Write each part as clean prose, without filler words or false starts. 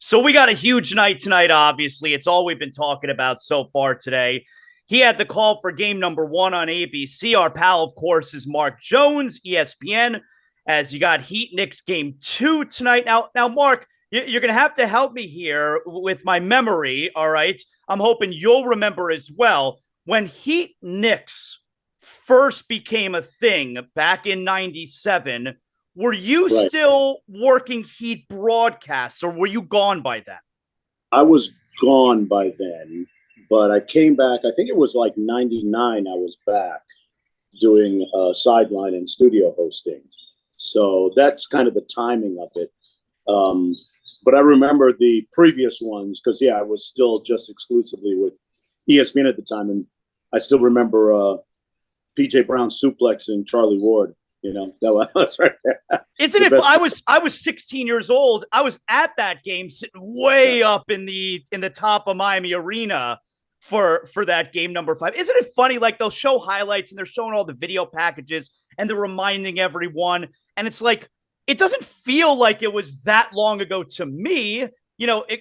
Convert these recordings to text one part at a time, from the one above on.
So we got a huge night tonight, obviously. It's all we've been talking about so far today. He had the call for game number one on ABC. Our pal, of course, is Mark Jones, ESPN, as you got Heat Knicks game two tonight. Now, Mark, you're going to have to help me here with my memory, all right? I'm hoping you'll remember as well. When Heat Knicks first became a thing back in 97, were you Right. still working Heat broadcasts or were you gone by then? I was gone by then, but I came back. I think it was like 99. I was back doing sideline and studio hosting. So that's kind of the timing of it. Um, but I remember the previous ones because, yeah, I was still just exclusively with ESPN at the time. And I still remember PJ Brown suplexing Charlie Ward. That was right there. Isn't The it? best. I was 16 years old. I was at that game, sitting way up in the top of Miami Arena for that game number 5. Isn't it funny? Like they'll show highlights and they're showing all the video packages and they're reminding everyone, and it's like it doesn't feel like it was that long ago to me.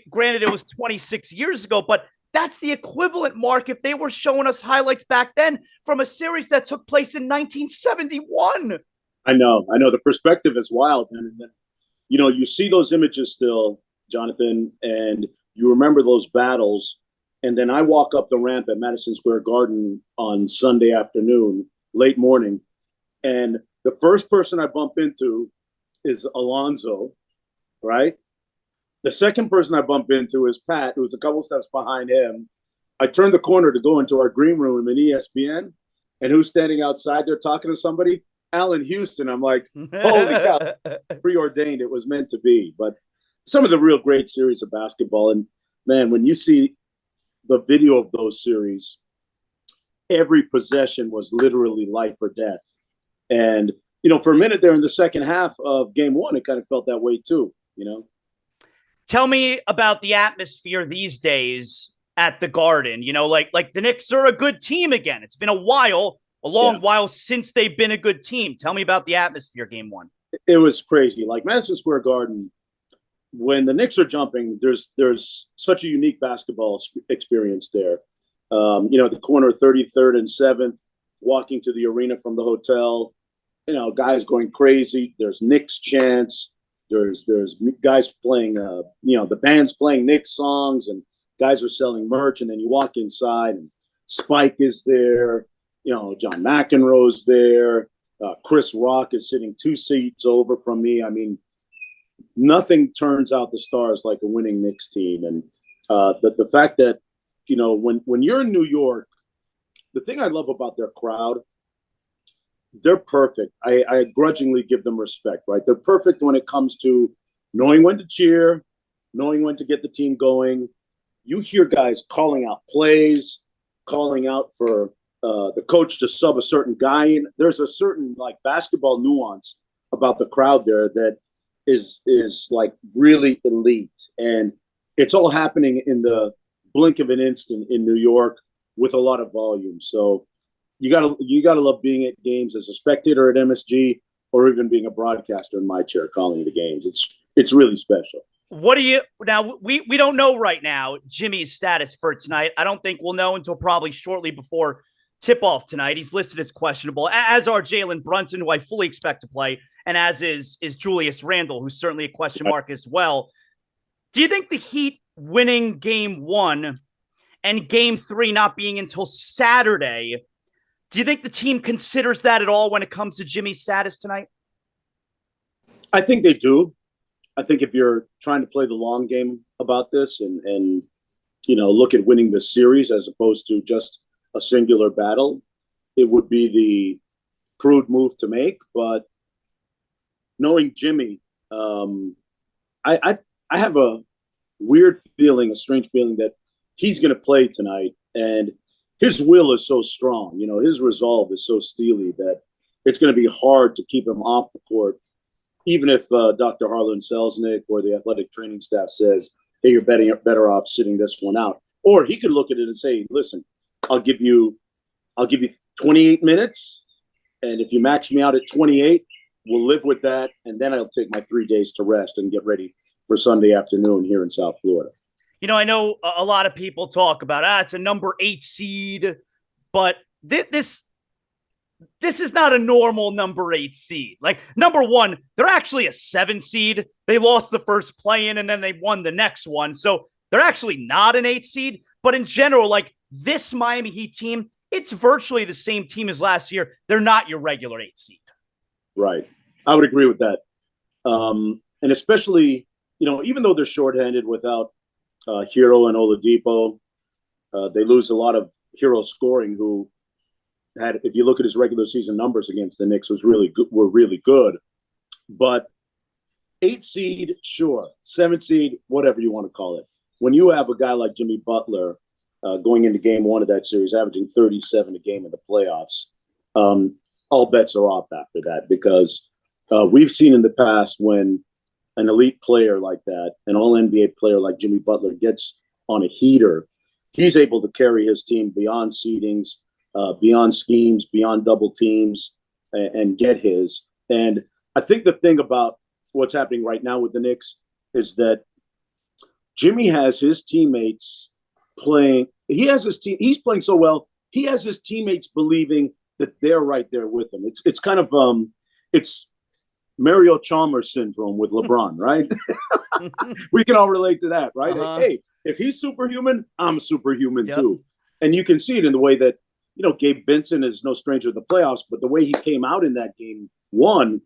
Granted it was 26 years ago, but that's the equivalent, Mark, if they were showing us highlights back then from a series that took place in 1971. I know. The perspective is wild, and you see those images still, Jonathan, and you remember those battles. And then I walk up the ramp at Madison Square Garden on Sunday afternoon, late morning, and the first person I bump into is Alonzo, right? The second person I bump into is Pat, who's a couple steps behind him. I turn the corner to go into our green room in ESPN, and who's standing outside there talking to somebody? Allen Houston. I'm like, holy cow, preordained. It was meant to be. But some of the real great series of basketball. And man, when you see the video of those series, every possession was literally life or death. And, for a minute there in the second half of game one, it kind of felt that way too. Tell me about the atmosphere these days at the Garden. Like the Knicks are a good team again. It's been a long Yeah. while since they've been a good team. Tell me about the atmosphere game one. It was crazy. Like Madison Square Garden, when the Knicks are jumping, there's such a unique basketball experience there. At the corner of 33rd and 7th, walking to the arena from the hotel, guys going crazy. There's Knicks chants. There's guys playing, the band's playing Knicks songs, and guys are selling merch. And then you walk inside, and Spike is there. John McEnroe's there. Chris Rock is sitting 2 seats over from me. I mean, nothing turns out the stars like a winning Knicks team. And the fact that, when you're in New York, the thing I love about their crowd, they're perfect. I grudgingly give them respect, right? They're perfect when it comes to knowing when to cheer, knowing when to get the team going. You hear guys calling out plays, calling out for the coach to sub a certain guy in. There's a certain like basketball nuance about the crowd there that is like really elite, and it's all happening in the blink of an instant in New York with a lot of volume. So you gotta love being at games as a spectator at MSG or even being a broadcaster in my chair calling the games. It's really special. What do you now? We don't know right now Jimmy's status for tonight. I don't think we'll know until probably shortly before tip off tonight. He's listed as questionable, as are Jalen Brunson, who I fully expect to play, and as is Julius Randle, who's certainly a question mark as well. Do you think the Heat winning game one and game three not being until Saturday, do you think the team considers that at all when it comes to Jimmy's status tonight? I think they do. I think if you're trying to play the long game about this and look at winning the series as opposed to just a singular battle, it would be the crude move to make. But knowing Jimmy, I have a weird feeling, a strange feeling that he's going to play tonight, and his will is so strong. His resolve is so steely that it's going to be hard to keep him off the court, even if Dr. Harlan Selznick or the athletic training staff says, "Hey, you're better off sitting this one out." Or he could look at it and say, "Listen, I'll give you 28 minutes, and if you match me out at 28, we'll live with that, and then I'll take my 3 days to rest and get ready for Sunday afternoon here in South Florida. I know a lot of people talk about, it's a number 8 seed, but this is not a normal number 8 seed. Like, number one, they're actually a 7 seed. They lost the first play-in and then they won the next one. So they're actually not an 8 seed. But in general, like, this Miami Heat team, it's virtually the same team as last year. They're not your regular 8 seed. Right. I would agree with that. And especially, even though they're shorthanded without Hero and Oladipo, they lose a lot of Hero scoring, who had, if you look at his regular season numbers against the Knicks, were really good. But 8 seed, sure. 7 seed, whatever you want to call it. When you have a guy like Jimmy Butler going into game 1 of that series, averaging 37 a game in the playoffs, all bets are off after that, because we've seen in the past when an elite player like that, an all-NBA player like Jimmy Butler, gets on a heater, he's able to carry his team beyond seedings, beyond schemes, beyond double teams, and get his. And I think the thing about what's happening right now with the Knicks is that Jimmy has his teammates playing. He's playing so well. He has his teammates believing that they're right there with him. It's kind of it's Mario Chalmers syndrome with LeBron, right? We can all relate to that, right? Uh-huh. Hey, if he's superhuman, I'm superhuman too. And you can see it in the way that, Gabe Vincent is no stranger to the playoffs, but the way he came out in that game 1,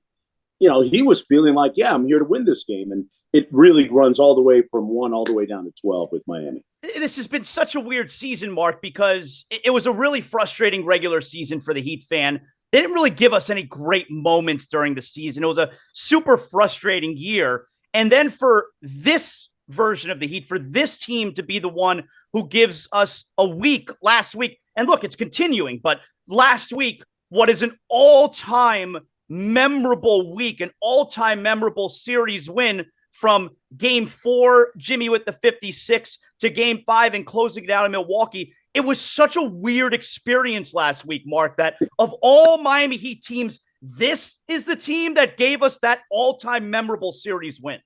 he was feeling like, yeah, I'm here to win this game. And it really runs all the way from 1 all the way down to 12 with Miami. This has been such a weird season, Mark, because it was a really frustrating regular season for the Heat fan. They didn't really give us any great moments during the season. It was a super frustrating year. And then for this version of the Heat, for this team to be the one who gives us a week last week, and look, it's continuing, but last week, what is an all-time memorable week, an all-time memorable series win, from game 4, Jimmy with the 56, to game 5 and closing it out in Milwaukee. It was such a weird experience last week, Mark, that of all Miami Heat teams, this is the team that gave us that all-time memorable series win.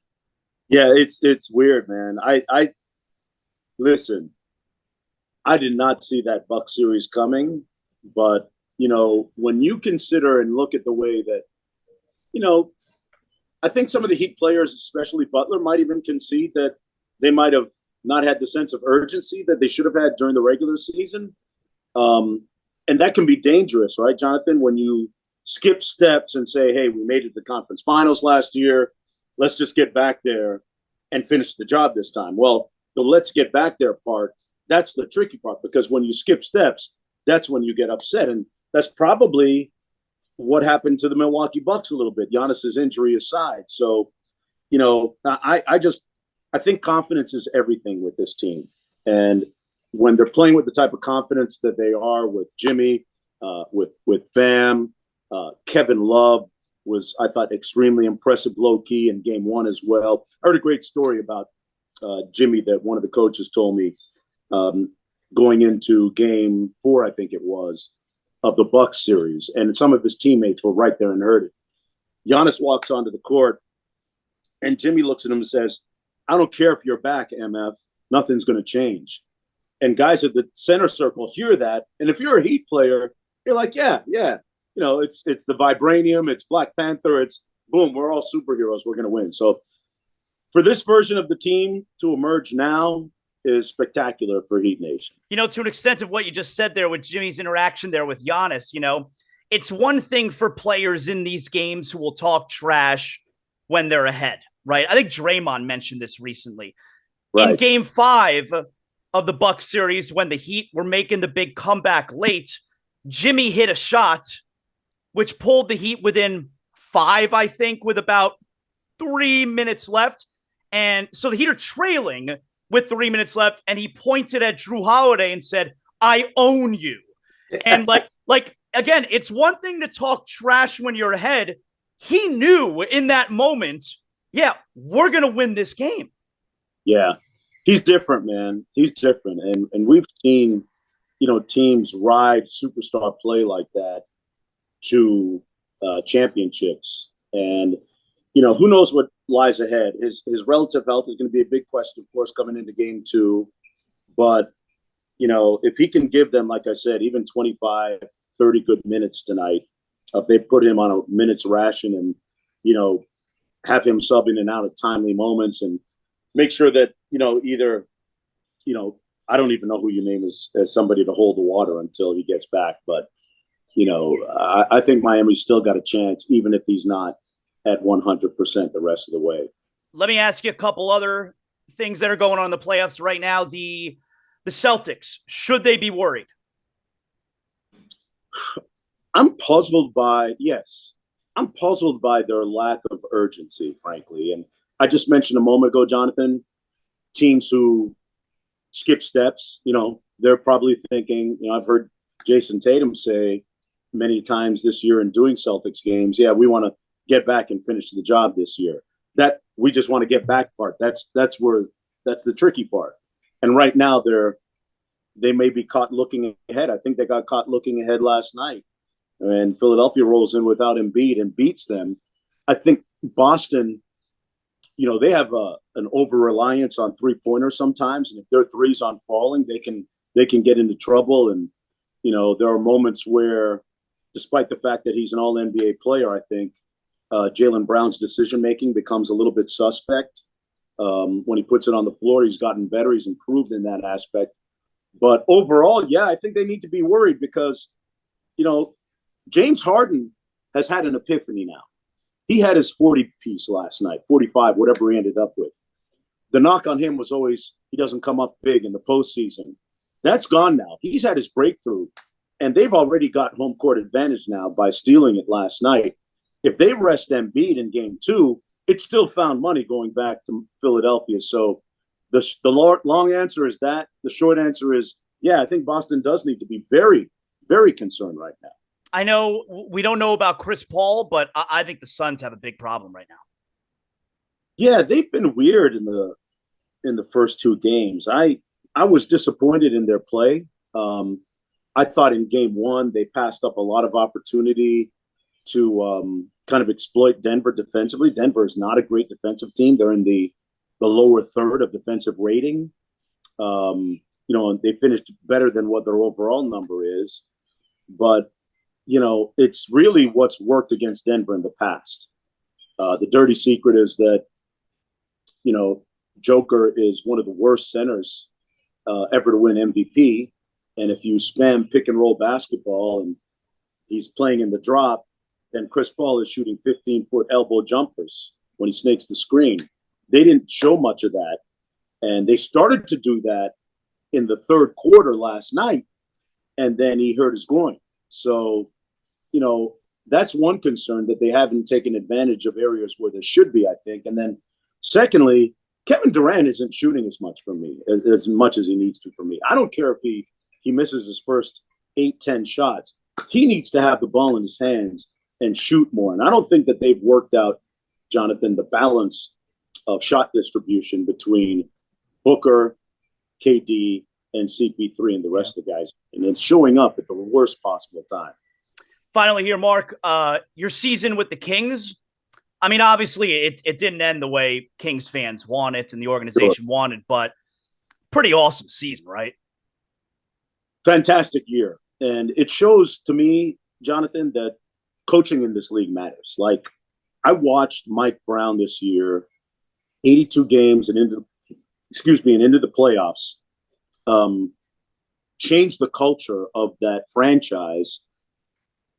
Yeah, it's weird, man. I listen, I did not see that Buck series coming, but when you consider and look at the way that, I think some of the Heat players, especially Butler, might even concede that they might have not had the sense of urgency that they should have had during the regular season. And that can be dangerous, right, Jonathan? When you skip steps and say, hey, we made it to the conference finals last year, let's just get back there and finish the job this time. Well, the let's get back there part, that's the tricky part, because when you skip steps, that's when you get upset. And that's probably what happened to the Milwaukee Bucks a little bit, Giannis's injury aside. So, I think confidence is everything with this team. And when they're playing with the type of confidence that they are with Jimmy, with Bam, Kevin Love was, I thought, extremely impressive low-key in game 1 as well. I heard a great story about Jimmy that one of the coaches told me going into game 4, I think it was, of the Bucks series, and some of his teammates were right there and heard it. Giannis walks onto the court, and Jimmy looks at him and says, I don't care if you're back, MF. Nothing's going to change. And guys at the center circle hear that, and if you're a Heat player, you're like, yeah. It's the vibranium, it's Black Panther, it's boom, we're all superheroes, we're going to win. So for this version of the team to emerge now is spectacular for Heat Nation. To an extent of what you just said there with Jimmy's interaction there with Giannis, it's one thing for players in these games who will talk trash when they're ahead, right? I think Draymond mentioned this recently. Right. In game 5 of the Bucks series, when the Heat were making the big comeback late, Jimmy hit a shot which pulled the Heat within 5, I think, with about 3 minutes left. And so the Heat are trailing with 3 minutes left, and he pointed at Drew Holiday and said, I own you. And like again, it's one thing to talk trash when you're ahead. He knew in that moment, yeah, we're going to win this game. Yeah, he's different, man. He's different. And we've seen, teams ride superstar play like that to championships. And, who knows what lies ahead. His relative health is going to be a big question, of course, coming into game 2. But, if he can give them, like I said, even 25, 30 good minutes tonight, if they put him on a minutes ration and, have him sub in and out at timely moments and make sure that, either, I don't even know who you name as somebody to hold the water until he gets back. But, I think Miami's still got a chance, even if he's not at 100% the rest of the way. Let me ask you a couple other things that are going on in the playoffs right now. The Celtics, should they be worried? I'm puzzled by their lack of urgency, frankly. And I just mentioned a moment ago, Jonathan, teams who skip steps, they're probably thinking, I've heard Jason Tatum say many times this year in doing Celtics games, yeah, we want to get back and finish the job this year. That we just want to get back part. That's the tricky part. And right now they may be caught looking ahead. I think they got caught looking ahead last night. And Philadelphia rolls in without Embiid and beats them. I think Boston, they have an over-reliance on three-pointers sometimes. And if their threes aren't falling, they can get into trouble. And, there are moments where, despite the fact that he's an all-NBA player, I think Jaylen Brown's decision-making becomes a little bit suspect. When he puts it on the floor, he's gotten better. He's improved in that aspect. But overall, yeah, I think they need to be worried because, James Harden has had an epiphany now. He had his 40-piece last night, 45, whatever he ended up with. The knock on him was always he doesn't come up big in the postseason. That's gone now. He's had his breakthrough, and they've already got home court advantage now by stealing it last night. If they rest Embiid in game 2, it's still found money going back to Philadelphia. So the long answer is that. The short answer is, yeah, I think Boston does need to be very, very concerned right now. I know we don't know about Chris Paul, but I think the Suns have a big problem right now. Yeah, they've been weird in the first 2 games. I was disappointed in their play. I thought in game 1 they passed up a lot of opportunity to kind of exploit Denver defensively. Denver is not a great defensive team. They're in the lower third of defensive rating. And they finished better than what their overall number is. But it's really what's worked against Denver in the past. The dirty secret is that, Joker is one of the worst centers ever to win MVP. And if you spam pick and roll basketball and he's playing in the drop, then Chris Paul is shooting 15-foot elbow jumpers when he snakes the screen. They didn't show much of that. And they started to do that in the third quarter last night. And then he hurt his groin. So, that's one concern, that they haven't taken advantage of areas where there should be, I think. And then secondly, Kevin Durant isn't shooting as much as he needs to for me. I don't care if he misses his first 8-10 shots. He needs to have the ball in his hands and shoot more. And I don't think that they've worked out, Jonathan, the balance of shot distribution between Booker, KD, and CP3 and the rest of the guys. And it's showing up at the worst possible time. Finally here, Mark, your season with the Kings, I mean, obviously it didn't end the way Kings fans want it and the organization wanted, but pretty awesome season, right? Fantastic year. And it shows to me, Jonathan, that coaching in this league matters. Like, I watched Mike Brown this year, 82 games and into the playoffs, change the culture of that franchise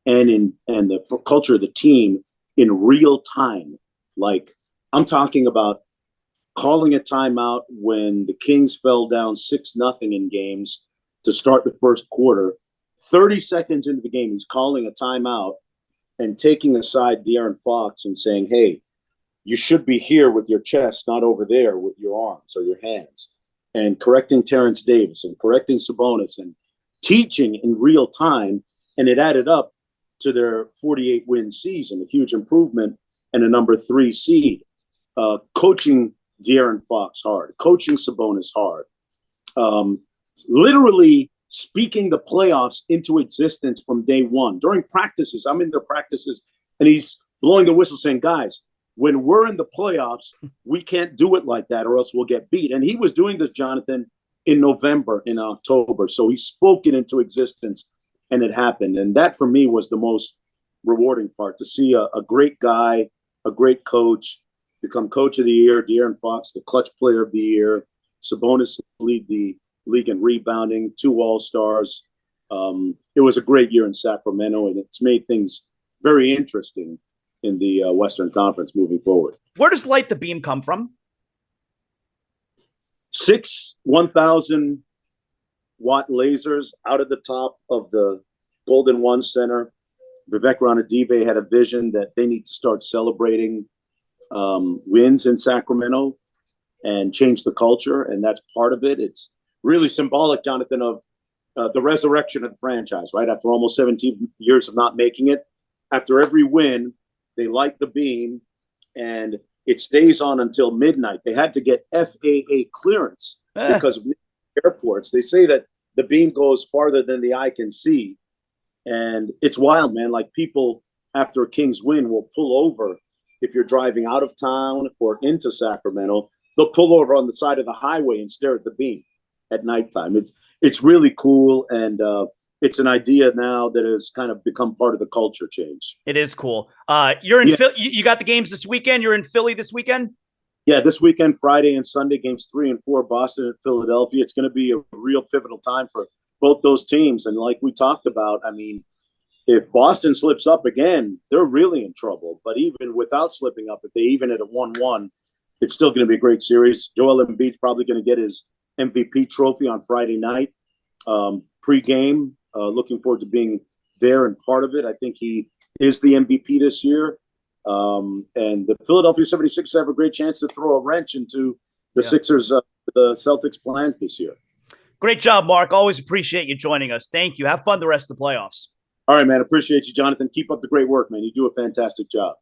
and the culture of the team in real time. Like, I'm talking about calling a timeout when the Kings fell down 6-0 in games to start the first quarter. 30 seconds into the game, he's calling a timeout and taking aside De'Aaron Fox and saying, hey, you should be here with your chest, not over there with your arms or your hands. And correcting Terrence Davis and correcting Sabonis and teaching in real time. And it added up to their 48-win season, a huge improvement and a number 3 seed. Coaching De'Aaron Fox hard, coaching Sabonis hard, literally speaking the playoffs into existence from day one. During practices, I'm in their practices, and he's blowing the whistle saying, guys, when we're in the playoffs, we can't do it like that or else we'll get beat. And he was doing this, Jonathan, in November, in October. So he spoke it into existence and it happened. And that for me was the most rewarding part, to see a great guy, a great coach, become coach of the year, De'Aaron Fox, the clutch player of the year, Sabonis lead the league in rebounding, 2 All-Stars. It was a great year in Sacramento, and it's made things very interesting in the Western Conference moving forward. Where does Light the Beam come from? 6 1,000-watt lasers out of the top of the Golden One Center. Vivek Ranadive had a vision that they need to start celebrating wins in Sacramento and change the culture, and that's part of it. It's really symbolic, Jonathan, of the resurrection of the franchise, right? After almost 17 years of not making it, after every win, they light the beam, and it stays on until midnight. They had to get FAA clearance because of airports. They say that the beam goes farther than the eye can see, and it's wild, man. Like, people after a Kings win will pull over if you're driving out of town or into Sacramento. They'll pull over on the side of the highway and stare at the beam at nighttime. It's really cool, and it's an idea now that has kind of become part of the culture change. It is cool. You're in Philly. You got the games this weekend. You're in Philly this weekend? Yeah, this weekend, Friday and Sunday, games 3 and 4, Boston and Philadelphia. It's going to be a real pivotal time for both those teams. And like we talked about, I mean, if Boston slips up again, they're really in trouble. But even without slipping up, if they even at a 1-1, it's still going to be a great series. Joel Embiid's probably going to get his MVP trophy on Friday night. Pre-game, looking forward to being there and part of it. I think he is the MVP this year. And the Philadelphia 76ers have a great chance to throw a wrench into the Sixers, the Celtics' plans this year. Great job, Mark. Always appreciate you joining us. Thank you. Have fun the rest of the playoffs. All right, man. Appreciate you, Jonathan. Keep up the great work, man. You do a fantastic job.